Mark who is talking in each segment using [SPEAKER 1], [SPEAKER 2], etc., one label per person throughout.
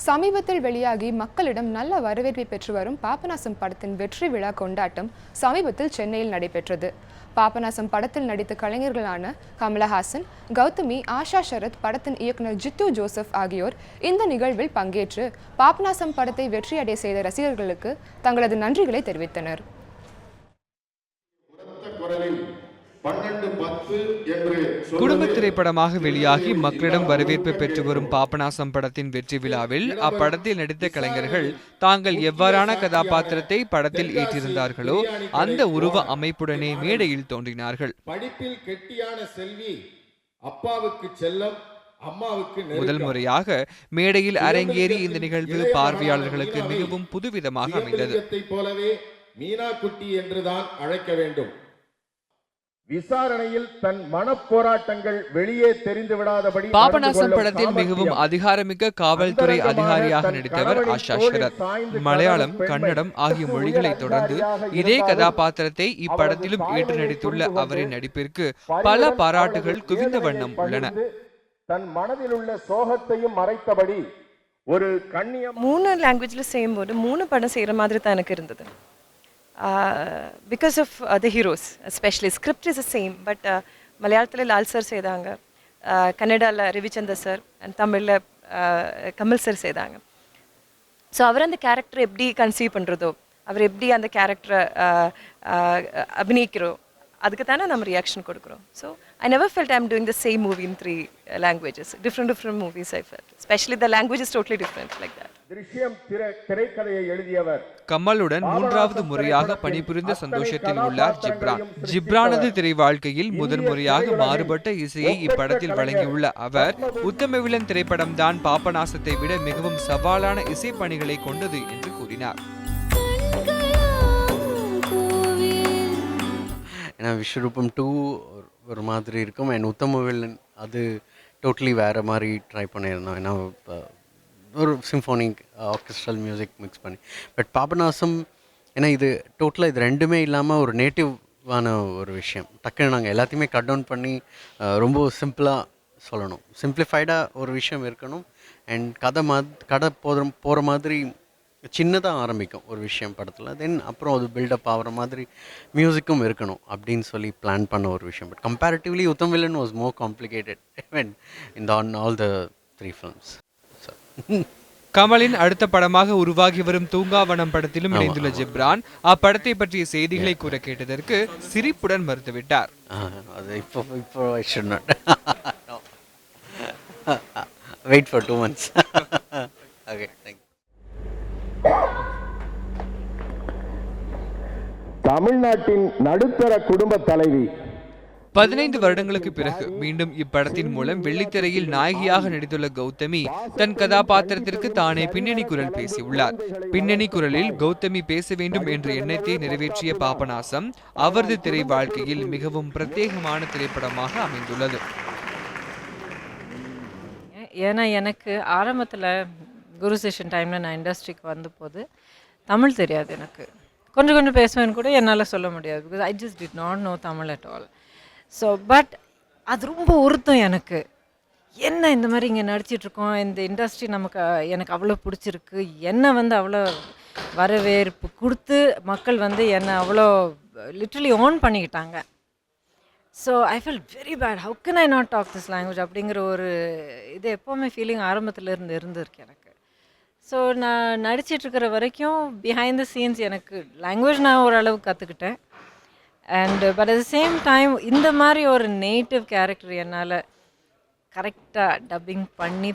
[SPEAKER 1] சமீபத்தில் வெளியாகி மக்களிடம் நல்ல வரவேற்பை பெற்று வரும் பாபநாசம் படத்தின் வெற்றி விழா கொண்டாட்டம் சமீபத்தில் சென்னையில் நடைபெற்றது. பாபநாசம் படத்தில் நடித்த கலைஞர்களான கமலஹாசன், கௌதமி, ஆஷா சரத், படத்தின் இயக்குனர் ஜித்து ஜோசப் ஆகியோர் இந்த நிகழ்வில் பங்கேற்று பாபநாசம் படத்தை வெற்றியடைய செய்த ரசிகர்களுக்கு தங்களது நன்றிகளை தெரிவித்தனர்.
[SPEAKER 2] குடும்ப திரைப்படமாக வெளியாகி மக்களிடம் வரவேற்பு பெற்று வரும் பாபநாசம் படத்தின் வெற்றி விழாவில் அப்படத்தில் நடித்த கலைஞர்கள் தாங்கள் எவ்வாறான கதாபாத்திரத்தை படத்தில் ஏற்றிருந்தார்களோ அந்த உருவ அமைப்புடனே மேடையில் தோன்றினார்கள்.
[SPEAKER 3] படிப்பில் கெட்டியான செல்வி, அப்பாவுக்கு செல்லம், அம்மாவுக்கு
[SPEAKER 2] முதல் முறையாக மேடையில் அரங்கேறி இந்த நிகழ்வு பார்வையாளர்களுக்கு மிகவும் புதுவிதமாக அமைந்தது.
[SPEAKER 3] போலவே மீனா குட்டி என்றுதான் அழைக்க வேண்டும். விசாரணையில் தன் மனப்போராட்டங்கள் வெளியே தெரிந்து விடாதபடி
[SPEAKER 2] பாபநாசம் படத்தில் மிகவும் அதிகாரமிக்க காவல்துறை அதிகாரியாக நடித்தவர் ஆஷா சரத். மலையாளம், கன்னடம் ஆகிய மொழிகளை தொடர்ந்து இதே கதாபாத்திரத்தை இப்படத்திலும் ஏற்று நடித்துள்ள அவரின் நடிப்பிற்கு பல பாராட்டுகள் குவிந்த வண்ணம் உள்ளன.
[SPEAKER 3] தன் மனதில் உள்ள சோகத்தையும் மறைத்தபடி ஒரு கண்ணியம்
[SPEAKER 4] 3 லாங்குவேஜ்ல செய்யும்போது 3 படம் செய்யற மாதிரி தான் எனக்கு இருந்தது. Because of the heroes, especially script is the same, but மலையாளத்தில் லால் சார் செய்தாங்க, கன்னடாவில் ரவிச்சந்தர் சார், அண்ட் தமிழில் கமல் சார் செய்தாங்க. ஸோ அவர் அந்த கேரக்டரை எப்படி கன்சீவ் பண்ணுறதோ, அவர் எப்படி அந்த கேரக்டரை அபிநயிக்கிறோம், அதுக்கு தானே நம்ம ரியாக்ஷன் கொடுக்குறோம். So I never felt I'm doing the same movie in 3 languages. Different movies I felt. Especially the language is totally different like that.
[SPEAKER 3] திரைக்கதையை எழுதியவர்
[SPEAKER 2] கமலுடன் 3வது முறையாக பணிபுரிந்த சந்தோஷத்தில் உள்ளார் ஜிப்ரான். ஜிப்ரானது திரை வாழ்க்கையில் முதல் முறையாக மாறுபட்ட இசையை இப்படத்தில் வழங்கியுள்ள அவர், உத்தமவில்லன் திரைப்படம்தான் பாபநாசத்தை விட மிகவும் சவாலான இசை பணிகளை கொண்டது என்று கூறினார்.
[SPEAKER 5] ஏன்னா விஸ்வரூபம் 2 ஒரு மாதிரி இருக்கும், அண்ட் உத்தமவில்லன் அது டோட்டலி வேறு மாதிரி ட்ரை பண்ணியிருந்தோம். ஏன்னா ஒரு சிம்ஃபோனிக் ஆர்கெஸ்ட்ரல் மியூசிக் மிக்ஸ் பண்ணி. பட் பாபநாசம் ஏன்னா இது டோட்டலாக இது ரெண்டுமே இல்லாமல் ஒரு நேட்டிவான ஒரு விஷயம். டக்குன்னு நாங்கள் எல்லாத்தையுமே கட் டவுன் பண்ணி ரொம்ப சிம்பிளாக சொல்லணும், சிம்பிளிஃபைடாக ஒரு விஷயம் இருக்கணும். அண்ட் கதை போகிற மாதிரி சின்னதாக ஆரம்பிக்கும் ஒரு விஷயம் படத்தில், தென் அப்புறம் அது பில்டப் ஆகிற மாதிரி மியூசிக்கும் இருக்கணும் அப்படின்னு சொல்லி பிளான் பண்ண ஒரு விஷயம். But comparatively Uttama Villain was more complicated even in all the 3 films.
[SPEAKER 2] கமலின் அடுத்த படமாக உருவாகி வரும் தூங்காவனம் படத்திலும் இணைந்துள்ள ஜிப்ரான் அப்படத்தை பற்றிய செய்திகளை கூற கேட்டதற்கு சிரிப்புடன் மறுத்துவிட்டார்.
[SPEAKER 5] அது இப்போ I should not. Wait for 2 months. Okay, thank you.
[SPEAKER 3] தமிழ்நாட்டின் நடுத்தர குடும்ப தலைவி
[SPEAKER 2] 15 வருடங்களுக்கு பிறகு மீண்டும் இப்படத்தின் மூலம் வெள்ளித்திரையில் நாயகியாக நடித்துள்ள கௌதமி தன் கதாபாத்திரத்திற்கு தானே பின்னணி குரல் பேசியுள்ளார். பின்னணி குரலில் கௌதமி பேச வேண்டும் என்ற எண்ணத்தை நிறைவேற்றிய பாபநாசம் அவரது திரை வாழ்க்கையில் மிகவும் பிரத்யேகமான திரைப்படமாக அமைந்துள்ளது.
[SPEAKER 6] ஏன்னா எனக்கு ஆரம்பத்தில் குரு செஷன் டைமில் நான் இண்டஸ்ட்ரிக்கு வந்தபோது தமிழ் தெரியாது. எனக்கு கொஞ்சம் பேசுவேன்னு கூட என்னால் சொல்ல முடியாது. Because I just did not know Tamil at all. So but அது ரொம்ப உறுத்தம் எனக்கு. என்ன இந்த மாதிரி இங்கே நடிச்சிட்ருக்கோம், இந்த இண்டஸ்ட்ரி எனக்கு அவ்வளோ பிடிச்சிருக்கு, என்னை அவ்வளோ வரவேற்பு கொடுத்து மக்கள் என்னை அவ்வளோ லிட்ரலி ஓன் பண்ணிக்கிட்டாங்க. So I feel very bad, how can I not talk this language அப்படிங்கிற ஒரு இது எப்போவுமே ஃபீலிங் ஆரம்பத்தில் இருந்திருக்கு எனக்கு. ஸோ நான் நடிச்சிட்ருக்கிற வரைக்கும் பிஹைண்ட் த சீன்ஸ் எனக்கு லாங்குவேஜ் நான் ஓரளவுக்கு கற்றுக்கிட்டேன். And but at the same time இந்த மாதிரி ஒரு நேட்டிவ் கேரக்டர் என்னால் கரெக்டாக டப்பிங் பண்ணி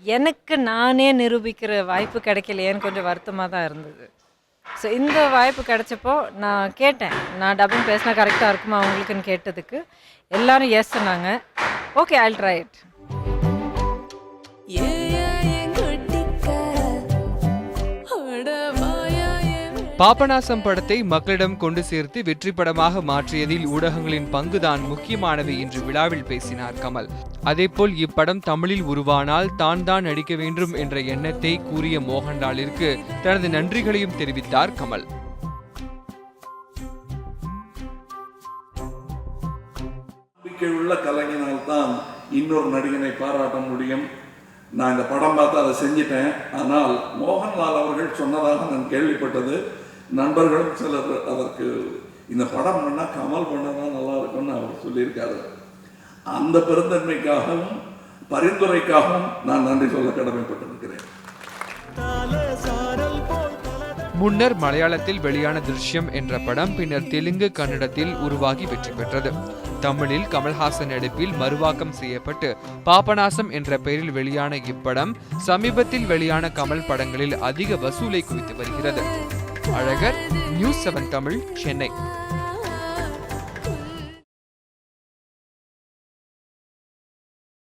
[SPEAKER 6] எனக்கு நானே நிரூபிக்கிற வாய்ப்பு கிடைக்கலையேன்னு கொஞ்சம் வருத்தமாக தான் இருந்தது. ஸோ இந்த வாய்ப்பு கிடைச்சப்போ நான் கேட்டேன், நான் டப்பிங் பேசினா கரெக்டாக இருக்குமா அவங்களுக்குன்னு கேட்டதுக்கு எல்லோரும் எஸ் சொன்னாங்க. Okay, I will try it.
[SPEAKER 2] Papanasam படத்தை மக்களிடம் கொண்டு சேர்த்து வெற்றி படமாக மாற்றியதில் ஊடகங்களின் பங்குதான் முக்கியமானவை என்று விழாவில் பேசினார் கமல். அதேபோல் இப்படம் தமிழில் உருவானால் தான் நடிக்க வேண்டும் என்ற எண்ணத்தை கூறிய மோகன்லாலிற்கு தனது நன்றிகளையும் தெரிவித்தார் கமல்.
[SPEAKER 7] நம்பிக்கையுள்ள கலைஞனால் தான் இன்னொரு நடிகனை பாராட்ட முடியும். நான் இந்த படம் பார்த்து அதை செஞ்சிட்டேன். ஆனால் மோகன்லால் அவர்கள் சொன்னதாக நான் கேள்விப்பட்டது. நண்பர்களும் சிலர் அதற்கு இந்த படம் பண்ணால் கமல் பண்ணதான் நல்லா இருக்கும்னு அவர் சொல்லியிருக்காரு. அந்த பெருந்தன்மைக்காகவும் பரிந்துரைக்காகவும் நான் நன்றி சொல்ல கடமைப்பட்டிருக்கிறேன்.
[SPEAKER 2] முன்னர் மலையாளத்தில் வெளியான திருஷ்யம் என்ற படம் பின்னர் தெலுங்கு, கன்னடத்தில் உருவாகி வெற்றி பெற்றது. தமிழில் கமல்ஹாசன் நடிப்பில் மறுவாக்கம் செய்யப்பட்டு பாபநாசம் என்ற பெயரில் வெளியான இப்படம் சமீபத்தில் வெளியான கமல் படங்களில் அதிக வசூலை குவித்து வருகிறது. அழகர், நியூஸ் 7 தமிழ், சென்னை.